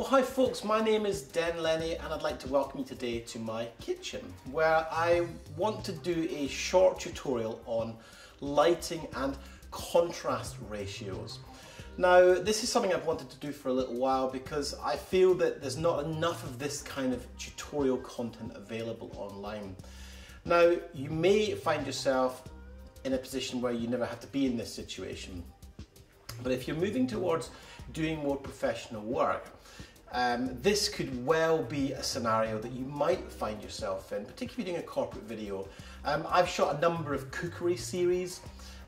Well, hi folks, my name is Den Lenny and I'd like to welcome you today to my kitchen where I want to do a short tutorial on lighting and contrast ratios. Now, this is something I've wanted to do for a little while because I feel that there's not enough of this kind of tutorial content available online. Now, you may find yourself in a position where you never have to be in this situation, but if you're moving towards doing more professional work, this could well be a scenario that you might find yourself in, particularly doing a corporate video. I've shot a number of cookery series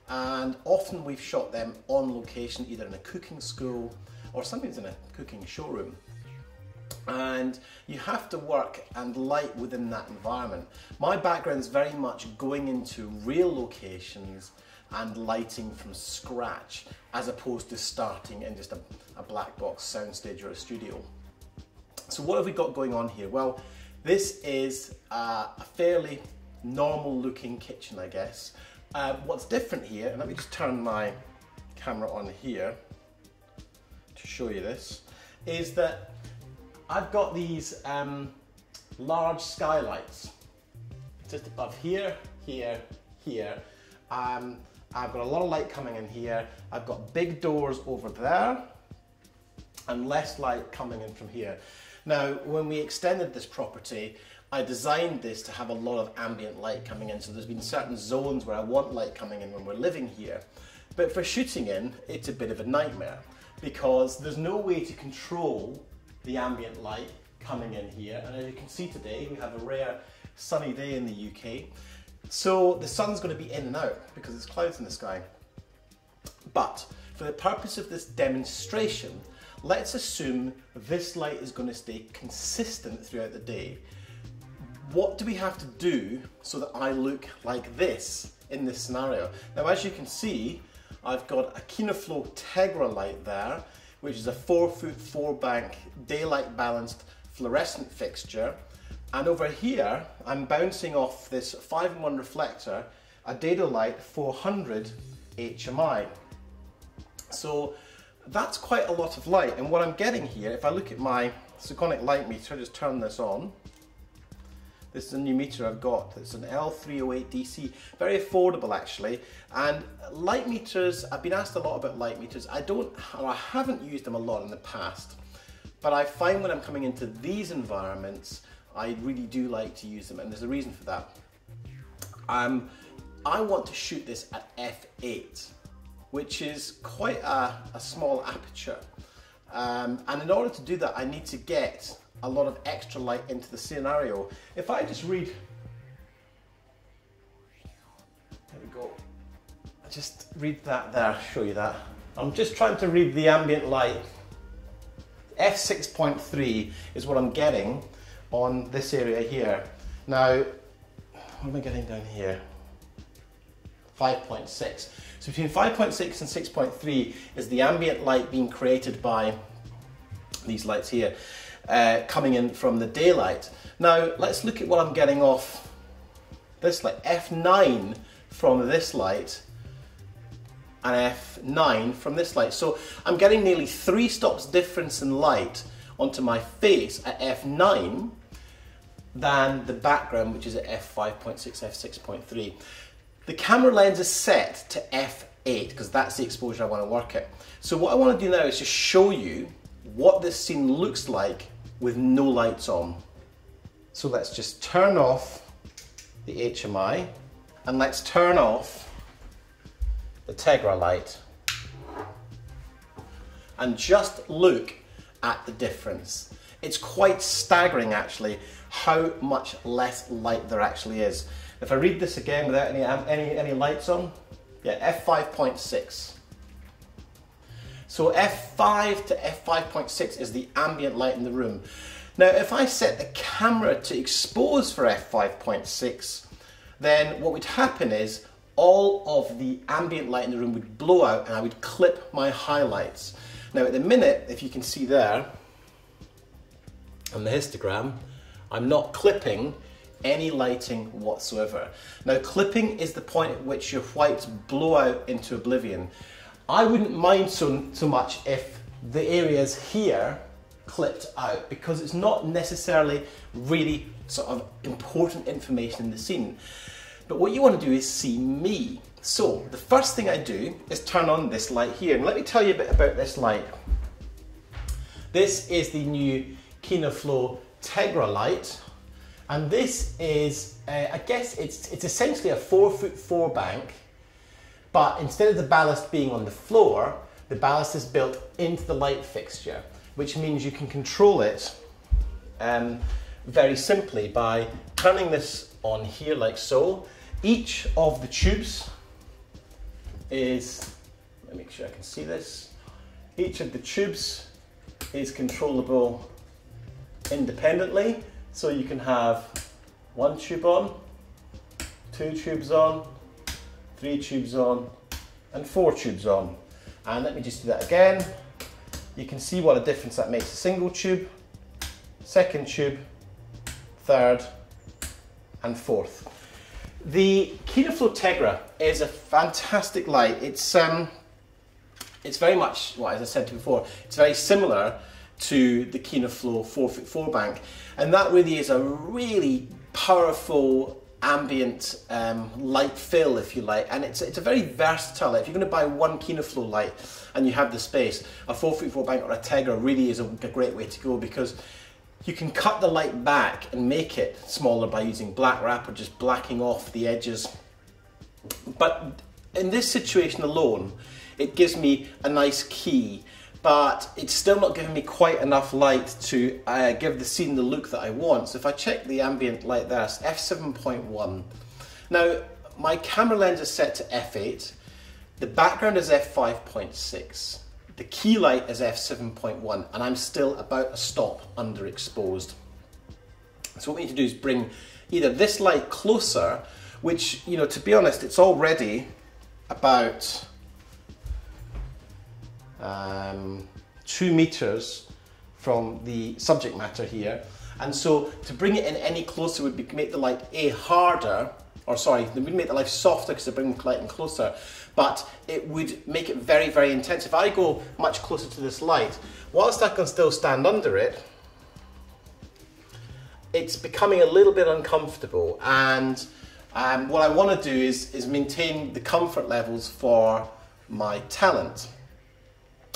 and often we've shot them on location, either in a cooking school or sometimes in a cooking showroom. And you have to work and light within that environment. My background is very much going into real locations and lighting from scratch, as opposed to starting in just a black box soundstage or a studio. So what have we got going on here? Well, this is a fairly normal looking kitchen, I guess. What's different here, and let me just turn my camera on here to show you this, is that I've got these large skylights just above here, here, here. I've got a lot of light coming in here. I've got big doors over there and less light coming in from here. Now, when we extended this property, I designed this to have a lot of ambient light coming in. So there's been certain zones where I want light coming in when we're living here. But for shooting in, it's a bit of a nightmare because there's no way to control the ambient light coming in here. And as you can see today, we have a rare sunny day in the UK. So the sun's going to be in and out because there's clouds in the sky. But for the purpose of this demonstration, let's assume this light is going to stay consistent throughout the day. What do we have to do so that I look like this in this scenario? Now, as you can see, I've got a Kinoflow Tegra light there, which is a 4'4" bank daylight balanced fluorescent fixture. And over here, I'm bouncing off this 5-in-1 reflector, a Dedolight 400 HMI. So that's quite a lot of light. And what I'm getting here, if I look at my Sekonic light meter, just turn this on. This is a new meter I've got. It's an L308 DC, very affordable actually. And light meters, I've been asked a lot about light meters. I haven't used them a lot in the past, but I find when I'm coming into these environments, I really do like to use them, and there's a reason for that. I want to shoot this at f8, which is quite a small aperture. And in order to do that, I need to get a lot of extra light into the scenario. If I just read, there we go. I just read that there, show you that. I'm just trying to read the ambient light. F6.3 is what I'm getting on this area here. Now, what am I getting down here? 5.6. So between 5.6 and 6.3 is the ambient light being created by these lights here, coming in from the daylight. Now, let's look at what I'm getting off this light. F9 from this light and F9 from this light. So I'm getting nearly 3 stops difference in light onto my face at f9 than the background, which is at f5.6, f6.3. The camera lens is set to f8 because that's the exposure I want to work at. So what I want to do now is just show you what this scene looks like with no lights on. So let's just turn off the HMI and let's turn off the Tegra light and just look at the difference. It's quite staggering actually how much less light there actually is. If I read this again without any lights on, yeah, f5.6. So f5 to f5.6 is the ambient light in the room. Now if I set the camera to expose for f5.6, then what would happen is all of the ambient light in the room would blow out and I would clip my highlights. Now at the minute, if you can see there on the histogram, I'm not clipping any lighting whatsoever. Now clipping is the point at which your whites blow out into oblivion. I wouldn't mind so much if the areas here clipped out because it's not necessarily really sort of important information in the scene. But what you want to do is see me. So the first thing I do is turn on this light here. And let me tell you a bit about this light. This is the new Kinoflow Tegra light. And this is, I guess it's essentially a 4'4" bank, but instead of the ballast being on the floor, the ballast is built into the light fixture, which means you can control it very simply by turning this on here like so. Each of the tubes is, let me make sure I can see this, each of the tubes is controllable independently. So you can have 1 tube on, 2 tubes on, 3 tubes on, and 4 tubes on. And let me just do that again. You can see what a difference that makes. A single tube, second tube, third, and fourth. The Kinoflow Tegra is a fantastic light. It's very much, well, as I said before, it's very similar to the Kinoflow 4'4" bank, and that really is a really powerful ambient light fill, if you like, and it's a very versatile light. If you're going to buy one Kinoflow light and you have the space, a 4'4" bank or a Tegra really is a great way to go, because you can cut the light back and make it smaller by using black wrap or just blacking off the edges. But in this situation alone, it gives me a nice key, but it's still not giving me quite enough light to give the scene the look that I want. So if I check the ambient light there, it's f7.1. Now, my camera lens is set to f8, the background is f5.6, the key light is f7.1, and I'm still about a stop underexposed. So what we need to do is bring either this light closer, which, you know, to be honest, it's already about 2 meters from the subject matter here, and so to bring it in any closer would be make the light harder, or sorry, it would make the light softer because it brings the light in closer, but it would make it very, very intense. If I go much closer to this light, whilst I can still stand under it, it's becoming a little bit uncomfortable, and what I want to do is maintain the comfort levels for my talent.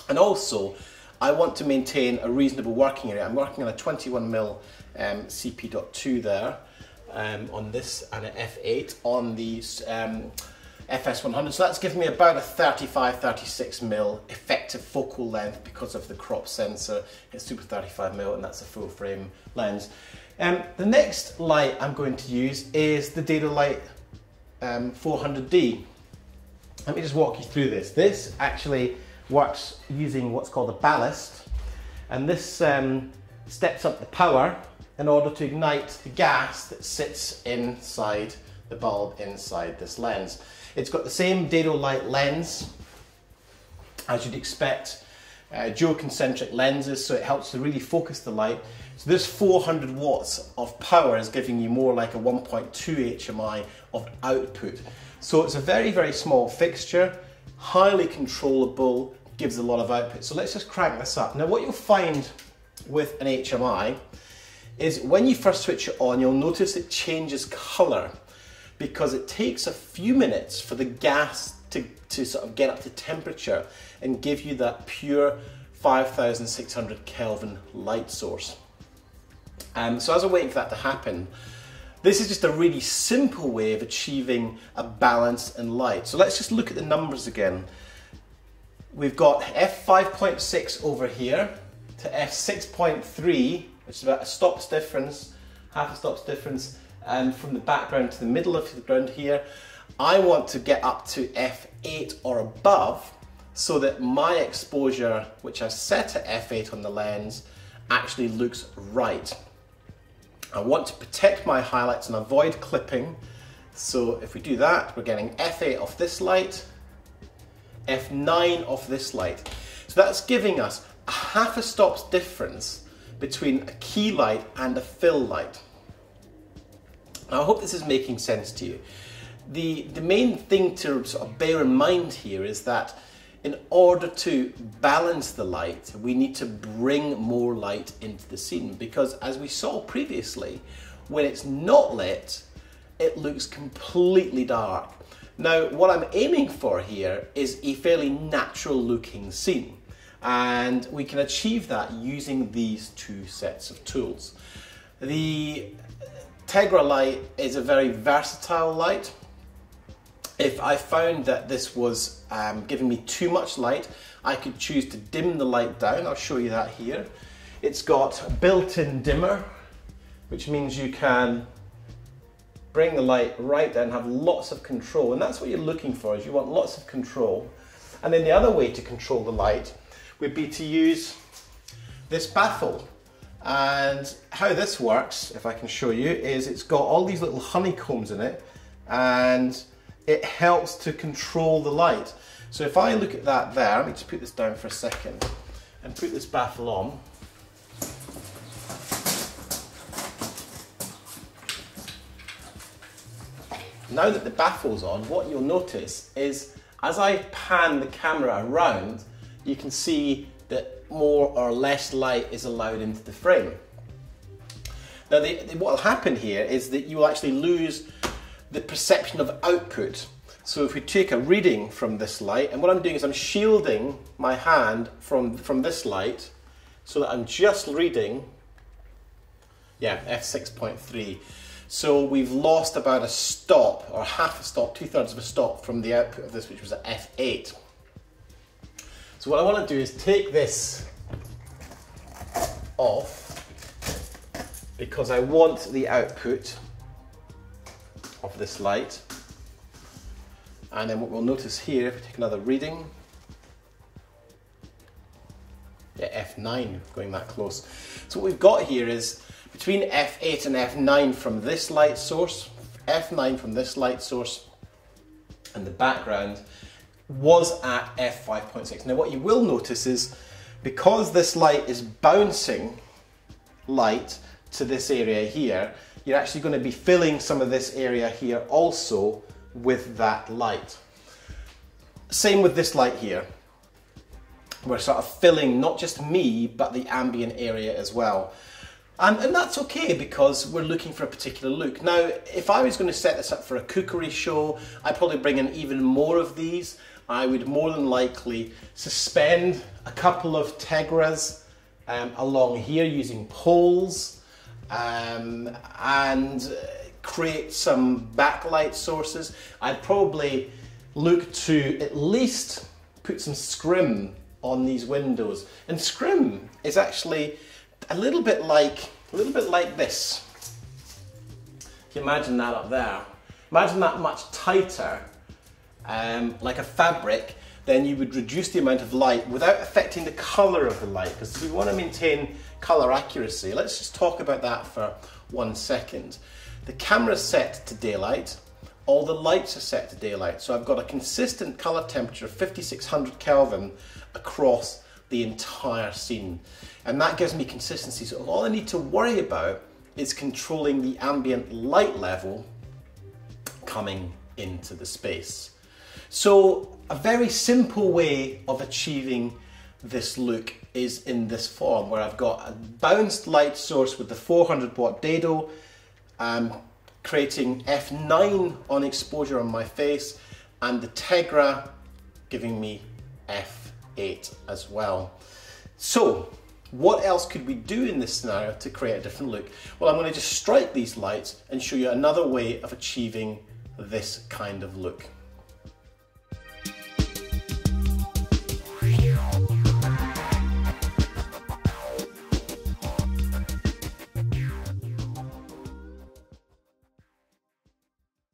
And also, I want to maintain a reasonable working area. I'm working on a 21mm CP.2 there on this, and an f8 on the FS100. So that's giving me about a 35-36mm effective focal length because of the crop sensor. It's Super 35mm, and that's a full frame lens. The next light I'm going to use is the Dedolight 400D. Let me just walk you through this. This actually works using what's called a ballast, and this steps up the power in order to ignite the gas that sits inside the bulb inside this lens. It's got the same Dedolight lens as you'd expect, dual concentric lenses, so it helps to really focus the light. So this 400 watts of power is giving you more like a 1.2 HMI of output. So it's a very, very small fixture, highly controllable, gives a lot of output. So let's just crank this up. Now what you'll find with an HMI is when you first switch it on, you'll notice it changes color because it takes a few minutes for the gas to sort of get up to temperature and give you that pure 5,600 Kelvin light source. So as I'm waiting for that to happen, this is just a really simple way of achieving a balance in light. So let's just look at the numbers again. We've got f5.6 over here to f6.3, which is about a stop's difference, half a stop's difference, and from the background to the middle of the ground here. I want to get up to f8 or above so that my exposure, which I've set to f8 on the lens, actually looks right. I want to protect my highlights and avoid clipping. So if we do that, we're getting f8 off this light, f9 off this light. So that's giving us a half a stop's difference between a key light and a fill light. Now I hope this is making sense to you. The main thing to sort of bear in mind here is that in order to balance the light, we need to bring more light into the scene, because as we saw previously, when it's not lit, it looks completely dark. Now, what I'm aiming for here is a fairly natural looking scene, and we can achieve that using these two sets of tools. The Tegra light is a very versatile light. If I found that this was giving me too much light, I could choose to dim the light down. I'll show you that here. It's got a built-in dimmer, which means you can bring the light right down, have lots of control, and that's what you're looking for, is you want lots of control. And then the other way to control the light would be to use this baffle. And how this works, if I can show you, is it's got all these little honeycombs in it, and it helps to control the light. So if I look at that there, let me just put this down for a second and put this baffle on. Now that the baffle's on, what you'll notice is as I pan the camera around, you can see that more or less light is allowed into the frame. Now what will happen here is that you will actually lose the perception of output. So if we take a reading from this light, and what I'm doing is I'm shielding my hand from this light so that I'm just reading, f6.3. So we've lost about a stop, or half a stop, 2/3 of a stop from the output of this, which was at f8. So what I want to do is take this off, because I want the output of this light. And then what we'll notice here, if we take another reading, f9, going that close. So what we've got here is between f8 and f9 from this light source, f9 from this light source, and the background was at f5.6. Now what you will notice is, because this light is bouncing light to this area here, you're actually going to be filling some of this area here also with that light. Same with this light here. We're sort of filling not just me, but the ambient area as well. And that's okay, because we're looking for a particular look. Now, if I was going to set this up for a cookery show, I'd probably bring in even more of these. I would more than likely suspend a couple of Tegras along here using poles, and create some backlight sources. I'd probably look to at least put some scrim on these windows. And scrim is actually a little bit like this. If you imagine that up there, imagine that much tighter, like a fabric, then you would reduce the amount of light without affecting the color of the light, because we want to maintain color accuracy. Let's just talk about that for 1 second. The camera's set to daylight, all the lights are set to daylight, so I've got a consistent color temperature of 5600 Kelvin across the entire scene. And that gives me consistency, so all I need to worry about is controlling the ambient light level coming into the space. So a very simple way of achieving this look is in this form, where I've got a bounced light source with the 400 watt dado, creating f9 on exposure on my face, and the Tegra giving me f8 as well. So what else could we do in this scenario to create a different look? Well, I'm going to just strike these lights and show you another way of achieving this kind of look.